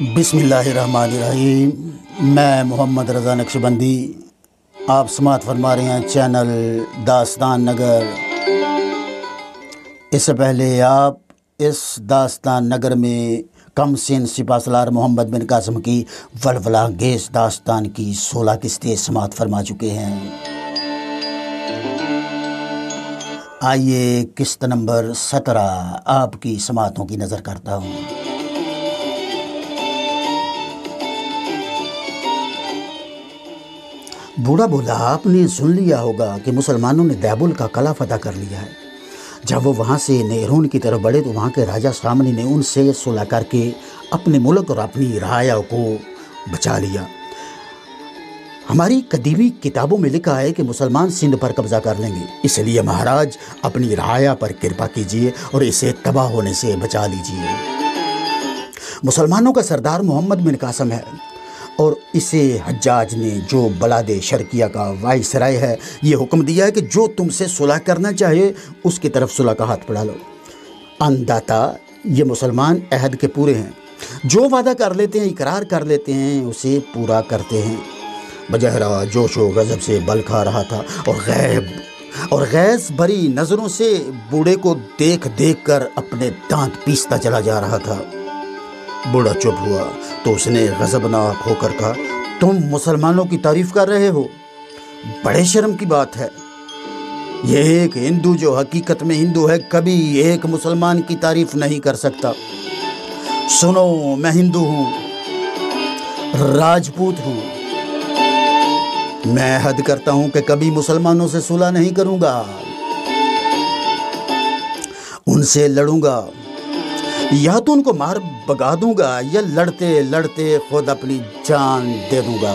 بسم اللہ الرحمن الرحیم۔ میں محمد رضا نقشبندی، آپ سماعت فرما رہے ہیں چینل داستان نگر۔ اس سے پہلے آپ اس داستان نگر میں کم سن سپہ سالار محمد بن قاسم کی ولولہ انگیز داستان کی 16 قسطیں سماعت فرما چکے ہیں۔ آئیے قسط نمبر 17 آپ کی سماعتوں کی نظر کرتا ہوں۔ بوڑھا بولا، آپ نے سن لیا ہوگا کہ مسلمانوں نے دیبل کا قلعہ فتح کر لیا ہے۔ جب وہ وہاں سے نیرون کی طرف بڑھے تو وہاں کے راجہ سامنی نے ان سے صلح کر کے اپنے ملک اور اپنی رعایا کو بچا لیا۔ ہماری قدیمی کتابوں میں لکھا ہے کہ مسلمان سندھ پر قبضہ کر لیں گے، اس لیے مہاراج اپنی رعایا پر کرپا کیجیے اور اسے تباہ ہونے سے بچا لیجیے۔ مسلمانوں کا سردار محمد بن قاسم ہے اور اسے حجاج نے، جو بلاد شرقیہ کا وائسرائے ہے، یہ حکم دیا ہے کہ جو تم سے صلح کرنا چاہے اس کی طرف صلح کا ہاتھ بڑھا لو۔ انداتا، یہ مسلمان عہد کے پورے ہیں، جو وعدہ کر لیتے ہیں، اقرار کر لیتے ہیں، اسے پورا کرتے ہیں۔ بجہرہ جوش و غضب سے بل کھا رہا تھا اور غیظ بھری نظروں سے بوڑھے کو دیکھ دیکھ کر اپنے دانت پیستا چلا جا رہا تھا۔ بوڑھا چپ ہوا تو اس نے غضبناک ہو کر کہا، تم مسلمانوں کی تعریف کر رہے ہو؟ بڑے شرم کی بات ہے۔ یہ ایک ہندو جو حقیقت میں ہندو ہے کبھی ایک مسلمان کی تعریف نہیں کر سکتا۔ سنو، میں ہندو ہوں، راجپوت ہوں، میں عہد کرتا ہوں کہ کبھی مسلمانوں سے صلح نہیں کروں گا، ان سے لڑوں گا، یا تو ان کو مار بگا دوں گا یا لڑتے لڑتے خود اپنی جان دے دوں گا۔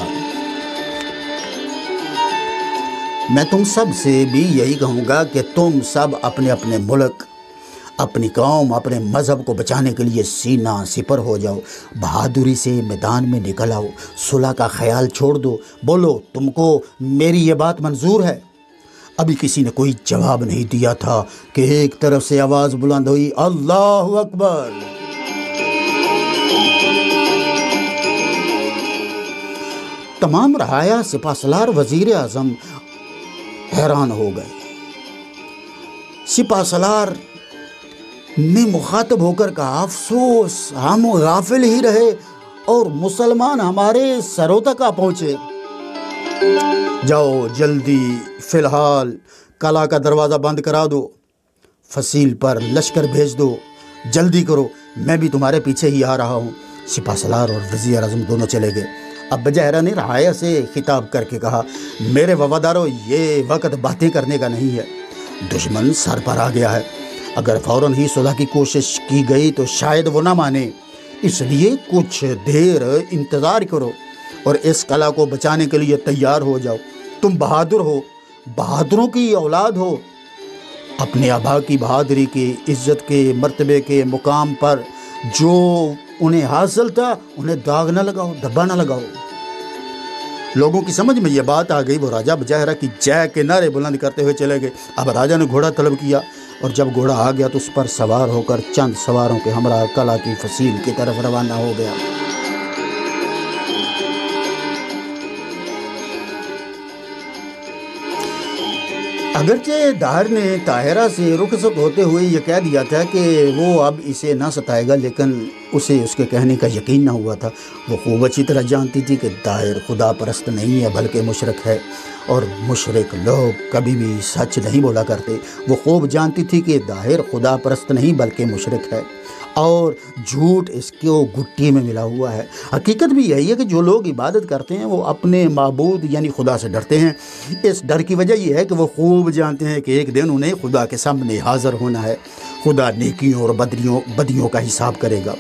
میں تم سب سے بھی یہی کہوں گا کہ تم سب اپنے اپنے ملک، اپنی قوم، اپنے مذہب کو بچانے کے لیے سینہ سپر ہو جاؤ، بہادری سے میدان میں نکل آؤ، صلح کا خیال چھوڑ دو، بولو تم کو میری یہ بات منظور ہے؟ ابھی کسی نے کوئی جواب نہیں دیا تھا کہ ایک طرف سے آواز بلند ہوئی، اللہ اکبر۔ تمام رعایا، سپہ سالار، وزیر اعظم حیران ہو گئے۔ سپہ سالار نے مخاطب ہو کر کہا، افسوس، ہم غافل ہی رہے اور مسلمان ہمارے سروں تک آ پہنچے۔ جاؤ جلدی، فی الحال قلعہ کا دروازہ بند کرا دو، فصیل پر لشکر بھیج دو، جلدی کرو، میں بھی تمہارے پیچھے ہی آ رہا ہوں۔ سپہ سالار اور وزیر اعظم دونوں چلے گئے۔ اب بجہرہ نے رعایا سے خطاب کر کے کہا، میرے وفاداروں، یہ وقت باتیں کرنے کا نہیں ہے، دشمن سر پر آ گیا ہے، اگر فوراً ہی صلح کی کوشش کی گئی تو شاید وہ نہ مانے، اس لیے کچھ دیر انتظار کرو اور اس قلعہ کو بچانے کے لیے تیار ہو جاؤ۔ تم بہادر ہو، بہادروں کی اولاد ہو، اپنے آبا کی بہادری کی، عزت کے، مرتبے کے مقام پر جو انہیں حاصل تھا انہیں داغ نہ لگاؤ، دھبا نہ لگاؤ۔ لوگوں کی سمجھ میں یہ بات آ گئی، وہ راجہ بجہرہ کی جے کے نعرے بلند کرتے ہوئے چلے گئے۔ اب راجہ نے گھوڑا طلب کیا اور جب گھوڑا آ گیا تو اس پر سوار ہو کر چند سواروں کے ہمراہ قلعہ کی فصیل کی طرف روانہ ہو گیا۔ اگرچہ داہر نے طاہرہ سے رخصت ہوتے ہوئے یہ کہہ دیا تھا کہ وہ اب اسے نہ ستائے گا، لیکن اسے اس کے کہنے کا یقین نہ ہوا تھا۔ وہ خوب اچھی طرح جانتی تھی کہ داہر خدا پرست نہیں ہے بلکہ مشرک ہے، اور مشرک لوگ کبھی بھی سچ نہیں بولا کرتے۔ وہ خوب جانتی تھی کہ داہر خدا پرست نہیں بلکہ مشرک ہے اور جھوٹ اس کو گھٹی میں ملا ہوا ہے۔ حقیقت بھی یہی ہے کہ جو لوگ عبادت کرتے ہیں وہ اپنے معبود یعنی خدا سے ڈرتے ہیں۔ اس ڈر کی وجہ یہ ہے کہ وہ خوب جانتے ہیں کہ ایک دن انہیں خدا کے سامنے حاضر ہونا ہے۔ خدا نیکیوں اور بدیوں کا حساب کرے گا۔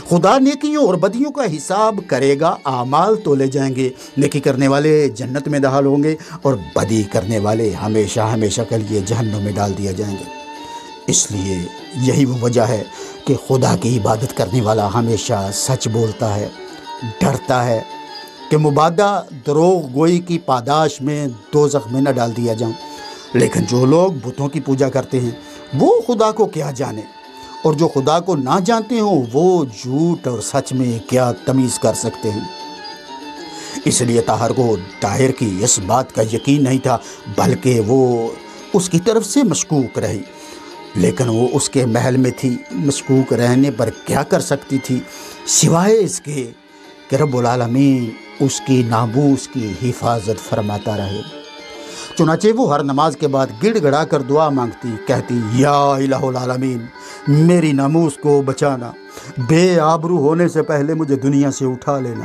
خدا نیکیوں اور بدیوں کا حساب کرے گا، اعمال تولے جائیں گے، نیکی کرنے والے جنت میں داخل ہوں گے اور بدی کرنے والے ہمیشہ ہمیشہ کے لیے جہنم میں ڈال دیے جائیں گے۔ اس لیے یہی وہ وجہ ہے کہ خدا کی عبادت کرنے والا ہمیشہ سچ بولتا ہے، ڈرتا ہے کہ مبادا دروغ گوئی کی پاداش میں دوزخ میں نہ ڈال دیا جاؤں۔ لیکن جو لوگ بتوں کی پوجا کرتے ہیں وہ خدا کو کیا جانے، اور جو خدا کو نہ جانتے ہوں وہ جھوٹ اور سچ میں کیا تمیز کر سکتے ہیں۔ اس لیے طاہر کو طاہر کی اس بات کا یقین نہیں تھا، بلکہ وہ اس کی طرف سے مشکوک رہی، لیکن وہ اس کے محل میں تھی، مشکوک رہنے پر کیا کر سکتی تھی سوائے اس کے کہ رب العالمین اس کی ناموس کی حفاظت فرماتا رہے۔ چنانچہ وہ ہر نماز کے بعد گڑ گڑا کر دعا مانگتی، کہتی یا الہ العالمین میری ناموس کو بچانا، بے آبرو ہونے سے پہلے مجھے دنیا سے اٹھا لینا۔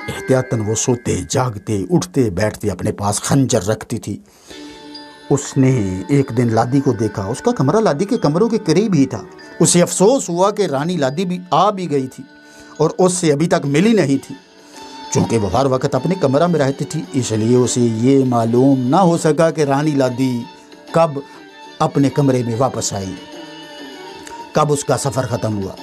احتیاطاً وہ سوتے جاگتے اٹھتے بیٹھتے اپنے پاس خنجر رکھتی تھی۔ اس نے ایک دن لادی کو دیکھا، اس کا کمرہ لادی کے کمروں کے قریب ہی تھا۔ اسے افسوس ہوا کہ رانی لادی بھی آ بھی گئی تھی اور اس سے ابھی تک ملی نہیں تھی۔ چونکہ وہ ہر وقت اپنے کمرہ میں رہتی تھی، اس لیے اسے یہ معلوم نہ ہو سکا کہ رانی لادی کب اپنے کمرے میں واپس آئی، کب اس کا سفر ختم ہوا۔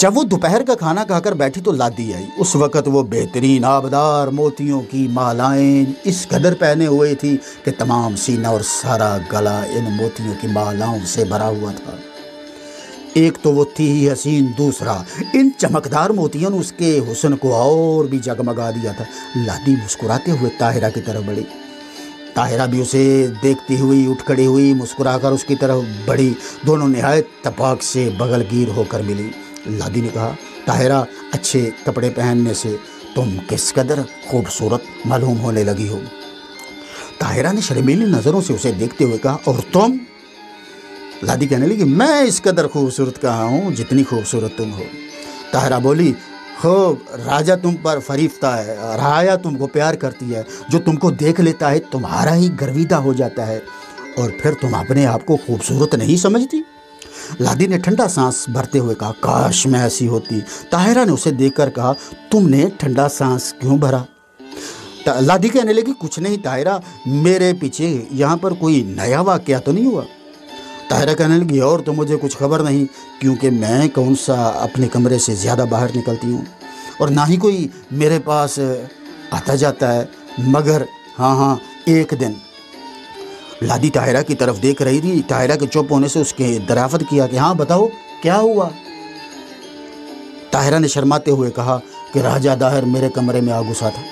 جب وہ دوپہر کا کھانا کھا کر بیٹھی تو لادی آئی۔ اس وقت وہ بہترین آبدار موتیوں کی مالائیں اس قدر پہنے ہوئے تھی کہ تمام سینہ اور سارا گلا ان موتیوں کی مالاؤں سے بھرا ہوا تھا۔ ایک تو وہ تھی ہی حسین، دوسرا ان چمکدار موتیوں نے اس کے حسن کو اور بھی جگمگا دیا تھا۔ لادی مسکراتے ہوئے طاہرہ کی طرف بڑھی، طاہرہ بھی اسے دیکھتی ہوئی اٹھ کھڑی ہوئی، مسکرا کر اس کی طرف بڑھی۔ دونوں نہایت تپاک سے بغل گیر ہو کر ملی۔ لادی نے کہا طاہرہ اچھے کپڑے پہننے سے تم کس قدر خوبصورت معلوم ہونے لگی ہو۔ طاہرہ نے شرمیلی نظروں سے اسے دیکھتے ہوئے کہا اور تم؟ لادی کہنے لگی میں اس قدر خوبصورت کہاں ہوں جتنی خوبصورت تم ہو۔ طاہرہ بولی خوب راجہ تم پر فریفتہ ہے، رعایا تم کو پیار کرتی ہے، جو تم کو دیکھ لیتا ہے تمہارا ہی گرویدہ ہو جاتا ہے، اور پھر تم اپنے آپ کو خوبصورت نہیں سمجھتی۔ لادی نے ٹھنڈا سانس بھرتے ہوئے کہا کاش میں ایسی ہوتی۔ طاہرہ نے اسے دیکھ کر کہا تم نے ٹھنڈا سانس کیوں بھرا؟ لادی کہنے لگی کچھ نہیں طاہرہ، میرے پیچھے یہاں پر کوئی نیا واقعہ تو نہیں ہوا؟ طاہرہ کہنے لگی اور تو مجھے کچھ خبر نہیں، کیونکہ میں کون سا اپنے کمرے سے زیادہ باہر نکلتی ہوں، اور نہ ہی کوئی میرے پاس آتا جاتا ہے، مگر ہاں ایک دن۔ لادی طاہرہ کی طرف دیکھ رہی تھی۔ طاہرہ کے چپ ہونے سے اس کے دریافت کیا کہ ہاں بتاؤ کیا ہوا؟ طاہرہ نے شرماتے ہوئے کہا کہ راجہ داہر میرے کمرے میں آ گھسا تھا۔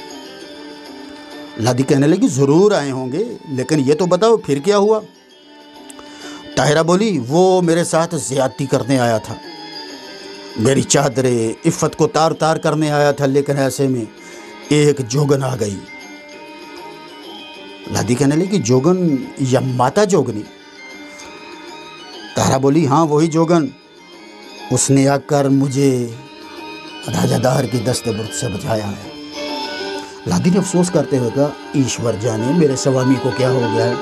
لادی کہنے لگی ضرور آئے ہوں گے، لیکن یہ تو بتاؤ پھر کیا ہوا؟ طاہرہ بولی وہ میرے ساتھ زیادتی کرنے آیا تھا، میری چادر عفت کو تار تار کرنے آیا تھا، لیکن ایسے میں ایک جوگن آ گئی۔ لادی کہنے لگی جوگن یا ماتا جوگنی؟ طاہرہ بولی ہاں وہی جوگن، اس نے آ کر مجھے راجہ داہر کی دست برد سے بچایا ہے۔ لادی نے افسوس کرتے ہوئے کہا ایشور جانے میرے سوامی کو کیا ہو گیا ہے،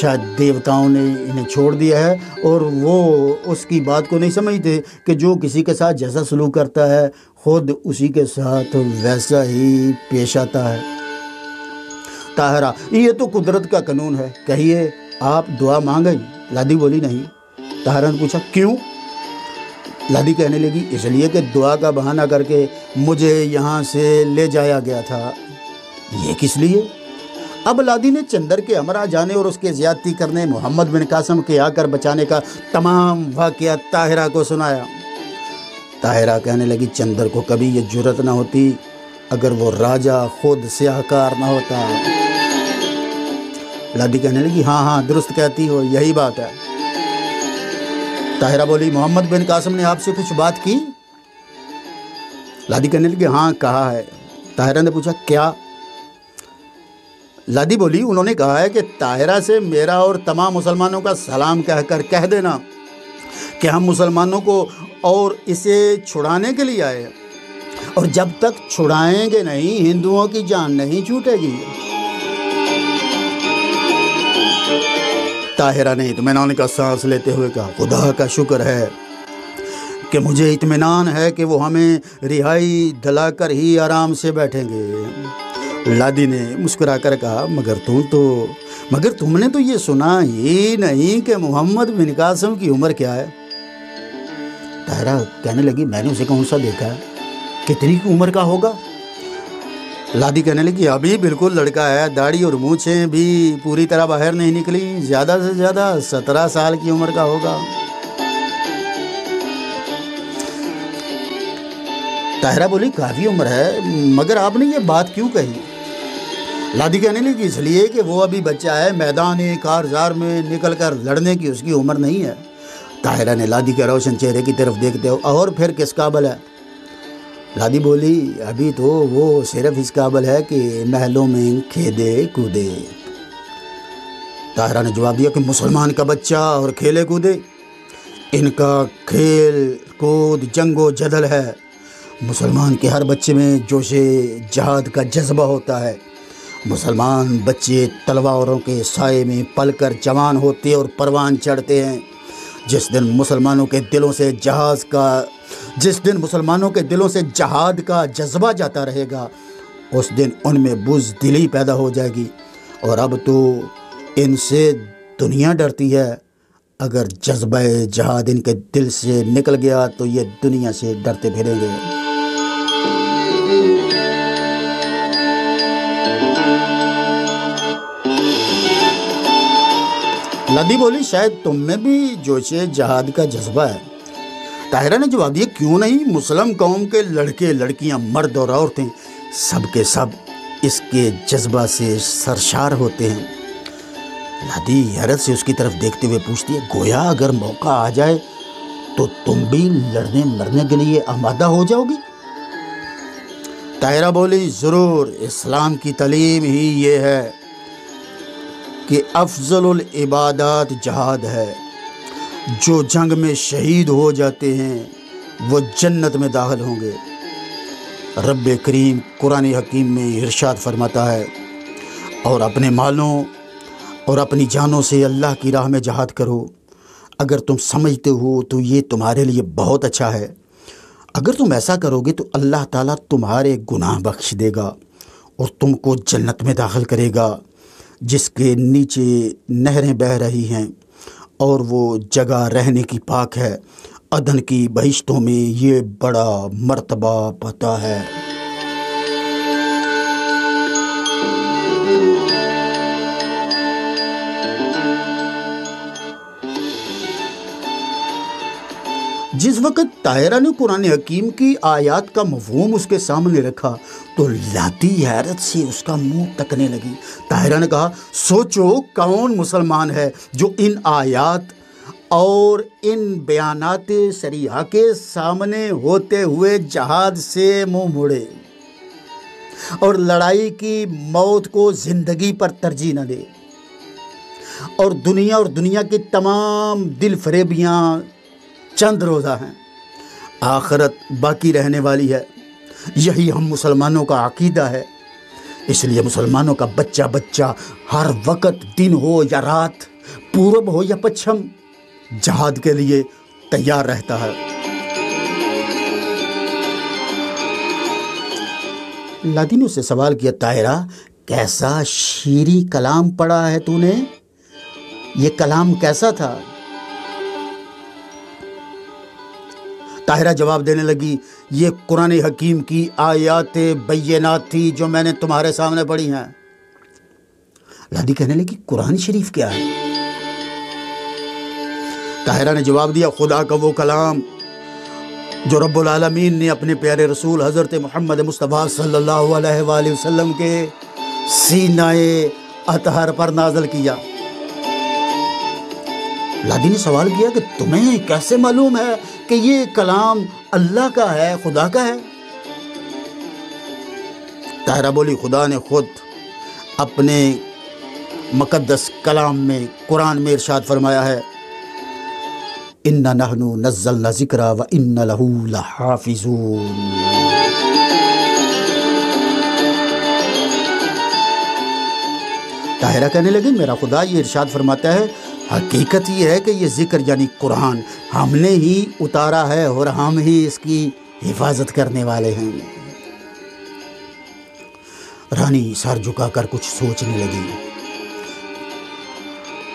شاید دیوتاؤں نے انہیں چھوڑ دیا ہے اور وہ اس کی بات کو نہیں سمجھتے کہ جو کسی کے ساتھ جیسا سلوک کرتا ہے خود اسی کے ساتھ ویسا ہی پیش آتا ہے۔ طاہرہ یہ تو قدرت کا قانون ہے، کہیے آپ دعا مانگیں؟ لادی بولی نہیں۔ طاہرہ نے پوچھا کیوں؟ لادی کہنے لگی اس لیے کہ دعا کا بہانہ کر کے مجھے یہاں سے لے جایا گیا تھا۔ یہ کس لیے؟ اب لادی نے چندر کے ہمراہ جانے اور اس کے زیادتی کرنے، محمد بن قاسم کے آ کر بچانے کا تمام واقعہ طاہرہ کو سنایا۔ طاہرہ کہنے لگی چندر کو کبھی یہ جرت نہ ہوتی اگر وہ راجہ خود سیاہ کار نہ ہوتا۔ لادی کہنے لگی ہاں درست کہتی ہو، یہی بات ہے۔ طاہرہ بولی محمد بن قاسم نے آپ سے کچھ بات کی؟ لادی کہنے لگی ہاں کہا ہے۔ طاہرہ نے پوچھا کیا؟ لادی بولی انہوں نے کہا ہے کہ طاہرہ سے میرا اور تمام مسلمانوں کا سلام کہہ دینا کہ ہم مسلمانوں کو اور اسے چھڑانے کے لیے آئے، اور جب تک چھڑائیں گے نہیں ہندوؤں کی جان نہیں چھوٹے گی۔ طاہرہ نے اطمینان کا سانس لیتے ہوئے کہا خدا کا شکر ہے کہ مجھے اطمینان ہے کہ وہ ہمیں رہائی دلا کر ہی آرام سے بیٹھیں گے۔ لادی نے مسکرا کر کہا مگر تم نے تو یہ سنا ہی نہیں کہ محمد بن قاسم کی عمر کیا ہے؟ طاہرہ کہنے لگی میں نے اسے کون سا دیکھا ہے، کتنی کی عمر کا ہوگا؟ لادی کہنے لگی ابھی بالکل لڑکا ہے، داڑھی اور مونچھیں بھی پوری طرح باہر نہیں نکلی، زیادہ سے زیادہ 17 سال کی عمر کا ہوگا۔ طاہرہ بولی کافی عمر ہے، مگر آپ نے یہ بات کیوں کہی؟ لادی کہنے لگی اس لیے کہ وہ ابھی بچہ ہے، میدان کارزار میں نکل کر لڑنے کی اس کی عمر نہیں ہے۔ طاہرہ نے لادی کے روشن چہرے کی طرف دیکھتے ہو اور پھر کس قابل ہے؟ لادی بولی ابھی تو وہ صرف اس قابل ہے کہ محلوں میں کھیدے کودے۔ طاہرہ نے جواب دیا کہ مسلمان کا بچہ اور کھیلے کودے، ان کا کھیل کود جنگ و جدل ہے۔ مسلمان کے ہر بچے میں جوش جہاد کا جذبہ ہوتا ہے۔ مسلمان بچے تلواروں کے سائے میں پل کر جوان ہوتے اور پروان چڑھتے ہیں۔ جس دن مسلمانوں کے دلوں سے جہاد کا جذبہ جاتا رہے گا، اس دن ان میں بزدلی پیدا ہو جائے گی، اور اب تو ان سے دنیا ڈرتی ہے۔ اگر جذبہ جہاد ان کے دل سے نکل گیا تو یہ دنیا سے ڈرتے پھریں گے۔ لادی بولی شاید تم میں بھی جوش جہاد کا جذبہ ہے۔ طاہرہ نے جواب دیا کیوں نہیں، مسلم قوم کے لڑکے لڑکیاں مرد اور عورتیں سب کے سب اس کے جذبہ سے سرشار ہوتے ہیں۔ لادی حیرت سے اس کی طرف دیکھتے ہوئے پوچھتی ہے گویا اگر موقع آ جائے تو تم بھی لڑنے مرنے کے لیے آمادہ ہو جاؤ گی؟ طاہرہ بولی ضرور، اسلام کی تعلیم ہی یہ ہے کہ افضل العبادات جہاد ہے۔ جو جنگ میں شہید ہو جاتے ہیں وہ جنت میں داخل ہوں گے۔ رب کریم قرآن حکیم میں ارشاد فرماتا ہے اور اپنے مالوں اور اپنی جانوں سے اللہ کی راہ میں جہاد کرو۔ اگر تم سمجھتے ہو تو یہ تمہارے لیے بہت اچھا ہے۔ اگر تم ایسا کرو گے تو اللہ تعالیٰ تمہارے گناہ بخش دے گا اور تم کو جنت میں داخل کرے گا جس کے نیچے نہریں بہہ رہی ہیں، اور وہ جگہ رہنے کی پاک ہے۔ عدن کی بہشتوں میں یہ بڑا مرتبہ پتہ ہے۔ جس وقت طاہرہ نے قرآن حکیم کی آیات کا مفہوم اس کے سامنے رکھا تو لادی حیرت سے اس کا منہ تکنے لگی۔ طاہرہ نے کہا سوچو کون مسلمان ہے جو ان آیات اور ان بیانات صریحہ کے سامنے ہوتے ہوئے جہاد سے منہ موڑے اور لڑائی کی موت کو زندگی پر ترجیح نہ دے، اور دنیا کی تمام دل فریبیاں چند روزہ ہیں، آخرت باقی رہنے والی ہے۔ یہی ہم مسلمانوں کا عقیدہ ہے۔ اس لیے مسلمانوں کا بچہ ہر وقت دن ہو یا رات، پورب ہو یا پچھم، جہاد کے لیے تیار رہتا ہے۔ لادی نے اس سے سوال کیا طاہرہ کیسا شیریں کلام پڑھا ہے تو نے؟ یہ کلام کیسا تھا؟ طاہرہ جواب دینے لگی یہ قرآن حکیم کی آیات بینات تھی جو میں نے تمہارے سامنے پڑھی ہیں۔ لادی کہنے لگی قرآن شریف کیا ہے؟ طاہرہ نے جواب دیا خدا کا وہ کلام جو رب العالمین نے اپنے پیارے رسول حضرت محمد مصطفیٰ صلی اللہ علیہ وآلہ وسلم کے سینہ اطہر پر نازل کیا۔ لادی نے سوال کیا کہ تمہیں کیسے معلوم ہے کہ یہ کلام اللہ کا ہے، خدا کا ہے؟ طاہرہ بولی خدا نے خود اپنے مقدس کلام میں قرآن میں ارشاد فرمایا ہے اِنَّا نَحْنُ نَزَّلْنَا الذِّکْرَ وَإِنَّا لَهُ لَحَافِظُونَ۔ طاہرہ کہنے لگی میرا خدا یہ ارشاد فرماتا ہے حقیقت یہ ہے کہ یہ ذکر یعنی قرآن ہم نے ہی اتارا ہے اور ہم ہی اس کی حفاظت کرنے والے ہیں۔ رانی سر جھکا کر کچھ سوچنے لگی۔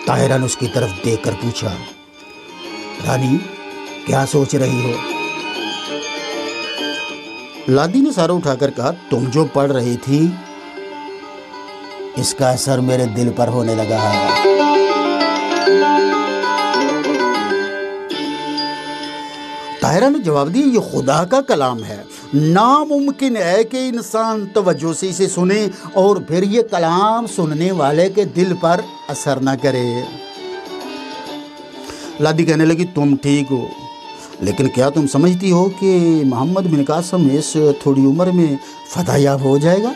طاہرہ نے اس کی طرف دیکھ کر پوچھا رانی کیا سوچ رہی ہو؟ لادی نے سر اٹھا کر کہا تم جو پڑھ رہی تھی اس کا اثر میرے دل پر ہونے لگا ہے۔ طاہرہ نے جواب دیا یہ خدا کا کلام ہے، ناممکن ہے کہ انسان توجہ سے اسے سنے اور پھر یہ کلام سننے والے کے دل پر اثر نہ کرے۔ لادی کہنے لگی تم ٹھیک ہو، لیکن کیا تم سمجھتی ہو کہ محمد بن قاسم اس تھوڑی عمر میں فتح یاب ہو جائے گا؟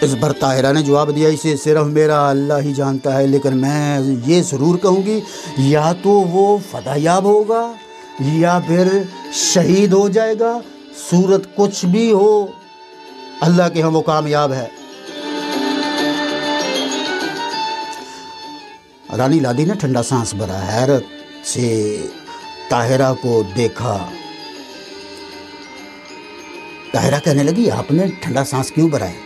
اس پر طاہرہ نے جواب دیا اسے صرف میرا اللہ ہی جانتا ہے، لیکن میں یہ ضرور کہوں گی یا تو وہ فتح یاب ہوگا یا پھر شہید ہو جائے گا، صورت کچھ بھی ہو اللہ کے ہاں وہ کامیاب ہے۔ رانی لادی نے ٹھنڈا سانس بھرا، حیرت سے طاہرہ کو دیکھا۔ طاہرہ کہنے لگی آپ نے ٹھنڈا سانس کیوں بھرا ہے؟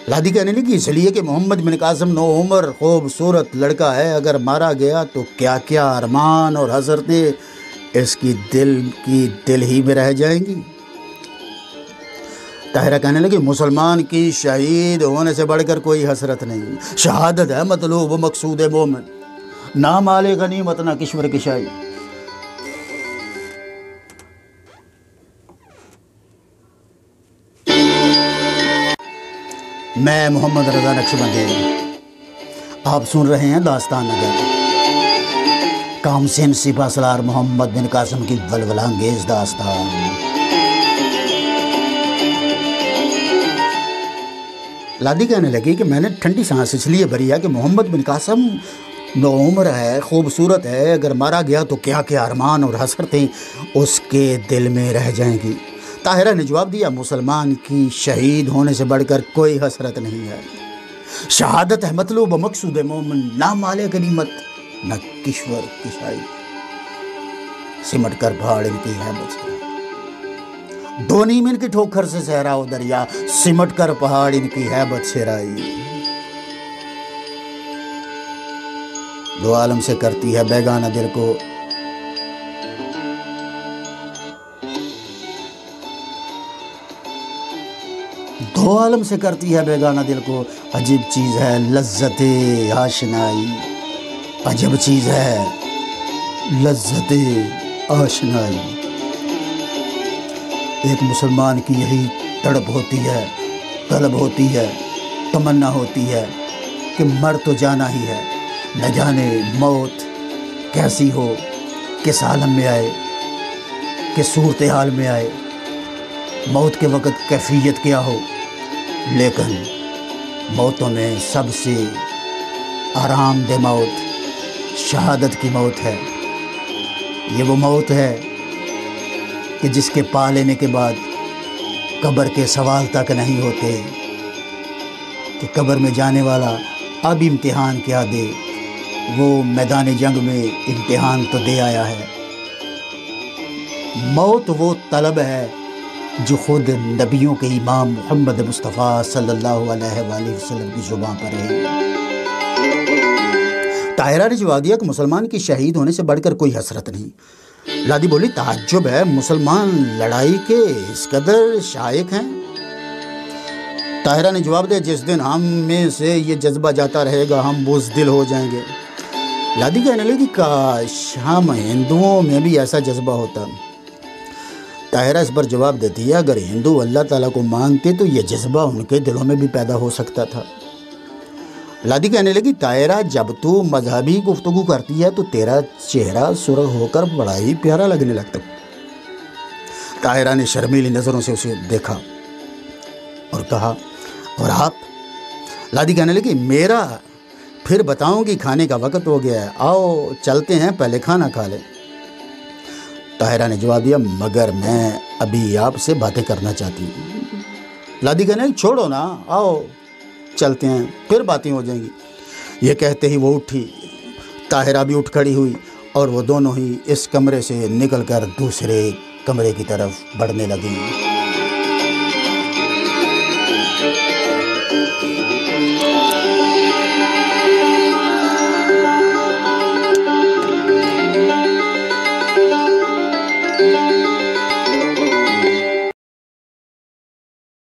لادی کہنے لگی اس لیے کہ محمد بن قاسم نوعمر خوبصورت لڑکا ہے، اگر مارا گیا تو کیا کیا ارمان اور حسرتیں اس کی دل ہی میں رہ جائیں گی۔ طاہرہ کہنے لگی مسلمان کی شہید ہونے سے بڑھ کر کوئی حسرت نہیں، شہادت ہے مطلوب و مقصود مومن، نہ مال غنیمت نہ کشور کشائی۔ میں محمد رضا نقشبندی، آپ سن رہے ہیں داستان نگر، کامسن سپہ سالار محمد بن قاسم کی ولولہ انگیز داستان۔ لادی کہنے لگی کہ میں نے ٹھنڈی سانس اس لیے بھری ہے کہ محمد بن قاسم نوعمر ہے، خوبصورت ہے، اگر مارا گیا تو کیا کیا ارمان اور حسرتیں اس کے دل میں رہ جائیں گی۔ طاہرہ نے جواب دیا مسلمان کی شہید ہونے سے بڑھ کر کوئی حسرت نہیں ہے، شہادت ہے مطلوب و مقصود مومن، نہ مال غنیمت نہ کشور کشائی، سمٹ کر پہاڑ ان کی ہیبت سے، دو نیم ان کی ٹھوکر سے صحرا و دریا، سمٹ کر پہاڑ ان کی ہیبت سے رائی، دو عالم سے کرتی ہے بیگانہ دل کو، دو عالم سے کرتی ہے بیگانہ دل کو، عجیب چیز ہے لذت آشنائی، عجب چیز ہے لذت آشنائی۔ ایک مسلمان کی یہی تڑپ ہوتی ہے، طلب ہوتی ہے، تمنا ہوتی ہے کہ مر تو جانا ہی ہے، نہ جانے موت کیسی ہو، کس عالم میں آئے، کس صورتحال میں آئے، موت کے وقت کیفیت کیا ہو، لیکن موتوں میں سب سے آرام دہ موت شہادت کی موت ہے۔ یہ وہ موت ہے کہ جس کے پا لینے کے بعد قبر کے سوال تک نہیں ہوتے کہ قبر میں جانے والا اب امتحان کیا دے، وہ میدان جنگ میں امتحان تو دے آیا ہے۔ موت وہ طلب ہے جو خود نبیوں کے امام محمد مصطفیٰ صلی اللہ علیہ وآلہ وسلم کی زبان پر ہے۔ طاہرہ نے جواب دیا کہ مسلمان کی شہید ہونے سے بڑھ کر کوئی حسرت نہیں۔ لادی بولی تعجب ہے، مسلمان لڑائی کے اس قدر شائق ہیں؟ طاہرہ نے جواب دیا جس دن ہم میں سے یہ جذبہ جاتا رہے گا ہم بزدل ہو جائیں گے۔ لادی کہنے لگی کاش ہم ہندوؤں میں بھی ایسا جذبہ ہوتا۔ طاہرہ اس پر جواب دیتی ہے اگر ہندو اللہ تعالیٰ کو مانتے تو یہ جذبہ ان کے دلوں میں بھی پیدا ہو سکتا تھا۔ لادی کہنے لگی طاہرہ جب تو مذہبی گفتگو کرتی ہے تو تیرا چہرہ سرخ ہو کر بڑا ہی پیارا لگنے لگتا۔ طاہرہ نے شرمیلی نظروں سے اسے دیکھا اور کہا اور آپ؟ لادی کہنے لگی میرا پھر بتاؤں گی کھانے کا وقت ہو گیا ہے، آؤ چلتے ہیں پہلے کھانا کھا لیں۔ طاہرہ نے جواب دیا مگر میں ابھی آپ سے باتیں کرنا چاہتی ہوں۔ لادی کہنے لگی چھوڑو نا، آؤ چلتے ہیں پھر باتیں ہو جائیں گی۔ یہ کہتے ہی وہ اٹھی، طاہرہ بھی اٹھ کھڑی ہوئی اور وہ دونوں ہی اس کمرے سے نکل کر دوسرے کمرے کی طرف بڑھنے لگیں۔